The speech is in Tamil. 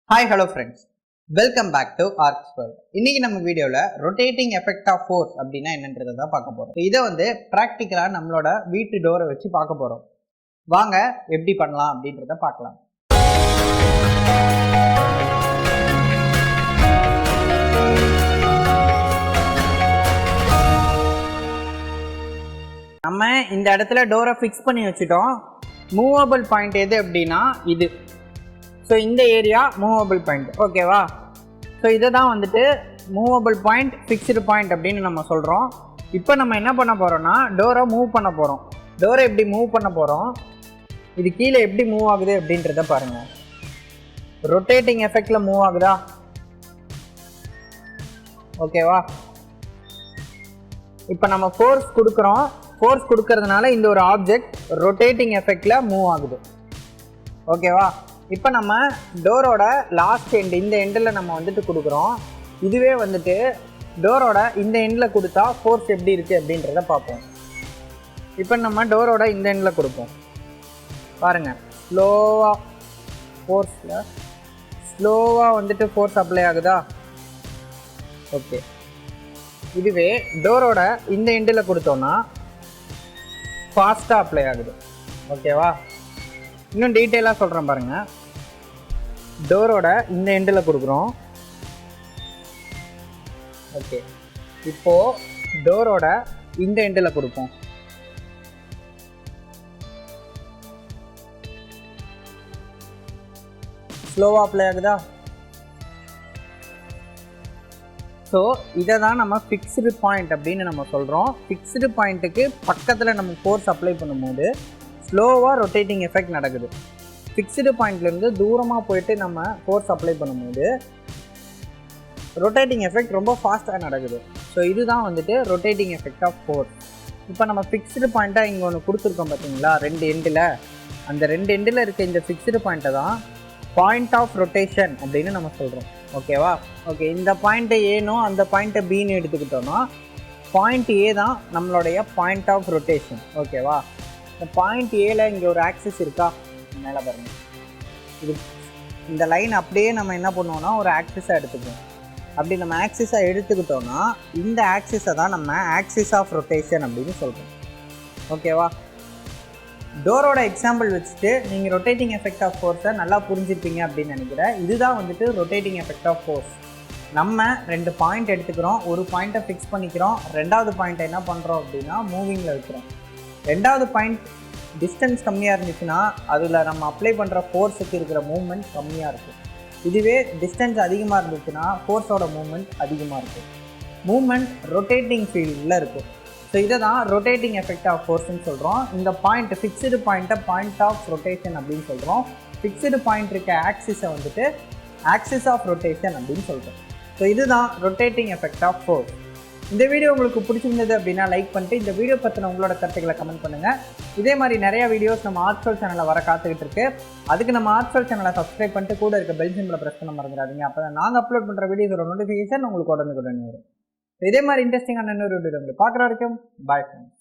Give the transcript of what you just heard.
Hi, hello friends. Welcome back to Arcs World. இன்னைக்கு நம்ம வீடியோல ரொட்டேட்டிங் எஃபெக்ட் ஆஃப் ஃபோர்ஸ் அப்படின்னா என்னன்றதை தான் பார்க்க போறோம். இதை பிராக்டிக்கலா நம்மளோட வீட்டு டோரை வச்சு பார்க்க போறோம். வாங்க எப்படி பண்ணலாம் அப்படின்றத பார்க்கலாம். நம்ம இந்த இடத்துல டோரை ஃபிக்ஸ் பண்ணி வச்சுட்டோம். மூவபிள் பாயிண்ட் எது அப்படின்னா இது. ஸோ இந்த ஏரியா மூவபிள் பாயிண்ட், ஓகேவா? ஸோ இதை தான் மூவபிள் பாயிண்ட், ஃபிக்ஸ்டு பாயிண்ட் அப்படின்னு நம்ம சொல்கிறோம். இப்போ நம்ம என்ன பண்ண போகிறோம்னா டோரை மூவ் பண்ண போகிறோம். டோரை எப்படி மூவ் பண்ண போகிறோம், இது கீழே எப்படி மூவ் ஆகுது அப்படின்றத பாருங்கள். ரொட்டேட்டிங் எஃபெக்டில் மூவ் ஆகுதா? ஓகேவா? இப்போ நம்ம ஃபோர்ஸ் கொடுக்குறோம். ஃபோர்ஸ் கொடுக்கறதுனால இந்த ஒரு ஆப்ஜெக்ட் ரொட்டேட்டிங் எஃபெக்டில் மூவ் ஆகுது, ஓகேவா? இப்போ நம்ம டோரோட லாஸ்ட் எண்ட், இந்த எண்டில் நம்ம கொடுக்குறோம். இதுவே டோரோட இந்த எண்டில் கொடுத்தா ஃபோர்ஸ் எப்படி இருக்குது அப்படின்றத பார்ப்போம். இப்போ நம்ம டோரோட இந்த எண்டில் கொடுப்போம். பாருங்கள், ஸ்லோவாக ஃபோர்ஸ் அப்ளை ஆகுதா? ஓகே. இதுவே டோரோட இந்த எண்டில் கொடுத்தோன்னா ஃபாஸ்ட்டாக அப்ளை ஆகுது, ஓகேவா? இன்னும் டீட்டெயிலாக சொல்கிறேன் பாருங்கள். டோரோட இந்த எண்டில் கொடுக்குறோம். ஓகே, இப்போது டோரோட இந்த எண்டில் கொடுப்போம். ஸ்லோவாக அப்ளை ஆகுதா? ஸோ இதை தான் நம்ம ஃபிக்ஸ்டு பாயிண்ட் அப்படின்னு நம்ம சொல்கிறோம். ஃபிக்ஸ்டு பாயிண்ட்டுக்கு பக்கத்தில் நம்ம ஃபோர்ஸ் அப்ளை பண்ணும்போது ஸ்லோவாக ரொட்டேட்டிங் எஃபெக்ட் நடக்குது. ஃபிக்ஸ்டு பாயிண்ட்லேருந்து தூரமாக போயிட்டு நம்ம ஃபோர்ஸ் அப்ளை பண்ணும்போது ரொட்டேட்டிங் எஃபெக்ட் ரொம்ப ஃபாஸ்ட்டாக நடக்குது. ஸோ இதுதான் ரொட்டேட்டிங் எஃபெக்ட் ஆஃப் ஃபோர்ஸ். இப்போ நம்ம ஃபிக்ஸ்டு பாயிண்ட்டாக இங்கே ஒன்று கொடுத்துருக்கோம் பார்த்தீங்களா, ரெண்டு எண்டில். அந்த ரெண்டு எண்டில் இருக்க இந்த ஃபிக்ஸ்டு பாயிண்ட்டை தான் பாயிண்ட் ஆஃப் ரொட்டேஷன் அப்படின்னு நம்ம சொல்கிறோம், ஓகேவா? ஓகே, இந்த பாயிண்ட்டை ஏனோ அந்த பாயிண்ட்டை பின்னு எடுத்துக்கிட்டோன்னா பாயிண்ட் ஏ தான் நம்மளுடைய பாயிண்ட் ஆஃப் ரொட்டேஷன், ஓகேவா? இந்த பாயிண்ட் ஏல இங்கே ஒரு ஆக்சிஸ் இருக்கா, மேலே பாருங்கள். இது இந்த லைன் அப்படியே நம்ம என்ன பண்ணுவோம்னா ஒரு ஆக்சிஸாக எடுத்துக்குவோம். அப்படி நம்ம ஆக்சிஸாக எடுத்துக்கிட்டோன்னா இந்த ஆக்சிஸை தான் நம்ம ஆக்சிஸ் ஆஃப் ரொட்டேஷன் அப்படின்னு சொல்கிறோம், ஓகேவா? டோரோட எக்ஸாம்பிள் வச்சுட்டு நீங்கள் ரொட்டேட்டிங் எஃபெக்ட் ஆஃப் ஃபோர்ஸை நல்லா புரிஞ்சுருப்பீங்க அப்படின்னு நினைக்கிறேன். இதுதான் ரொட்டேட்டிங் எஃபெக்ட் ஆஃப் ஃபோர்ஸ். நம்ம ரெண்டு பாயிண்ட் எடுத்துக்கிறோம், ஒரு பாயிண்ட்டை ஃபிக்ஸ் பண்ணிக்கிறோம், ரெண்டாவது பாயிண்ட்டை என்ன பண்ணுறோம் அப்படின்னா மூவிங்கில் வைக்கிறோம். ரெண்டாவது பாயிண்ட் டிஸ்டன்ஸ் கம்மியாக இருந்துச்சுன்னா அதில் நம்ம அப்ளை பண்ணுற ஃபோர்ஸுக்கு இருக்கிற மூவ்மெண்ட் கம்மியாக இருக்கும். இதுவே டிஸ்டன்ஸ் அதிகமாக இருந்துச்சுன்னா ஃபோர்ஸோட மூவ்மெண்ட் அதிகமாக இருக்கும். மூவ்மெண்ட் ரொட்டேட்டிங் ஃபீல்டில் இருக்கும். ஸோ இதை தான் ரொட்டேட்டிங் எஃபெக்ட் ஆஃப் ஃபோர்ஸ்ன்னு சொல்கிறோம். இந்த பாயிண்ட் ஃபிக்ஸ்டு பாயிண்ட்டை பாயிண்ட் ஆஃப் ரொட்டேஷன் அப்படின்னு சொல்கிறோம். ஃபிக்ஸ்டு பாயிண்ட் இருக்க ஆக்சிஸை ஆக்சிஸ் ஆஃப் ரொட்டேஷன் அப்படின்னு சொல்கிறோம். ஸோ இதுதான் ரொட்டேட்டிங் எஃபெக்ட் ஆஃப் ஃபோர்ஸ். இந்த வீடியோ உங்களுக்கு பிடிச்சிருந்தது அப்படின்னா லைக் பண்ணிட்டு இந்த வீடியோ பற்றின உங்களோட கருத்துக்களை கமெண்ட் பண்ணுங்கள். இதே மாதிரி நிறையா வீடியோஸ் நம்ம ஆர்ட்ஸ்வெல் சேனலில் வர காத்துக்கிட்டு இருக்கு. அதுக்கு நம்ம ஆர்ட்ஸ்வெல் சேனலை சப்ஸ்கிரைப் பண்ணிட்டு கூட இருக்க பெல் சிம்பிளை ப்ரெஸ் பண்ண மறந்துடாதீங்க. அப்போ தான் நாங்கள் அப்லோட் பண்ணுற வீடியோஸோட நோட்டிஃபிகேஷன் உங்களுக்கு உடனே வரும். இதே மாதிரி இன்ட்ரெஸ்டிங்கான இன்னொரு வீடியோ உங்களுக்கு பார்க்குற வரைக்கும் பாய் ஃப்ரெண்ட்ஸ்.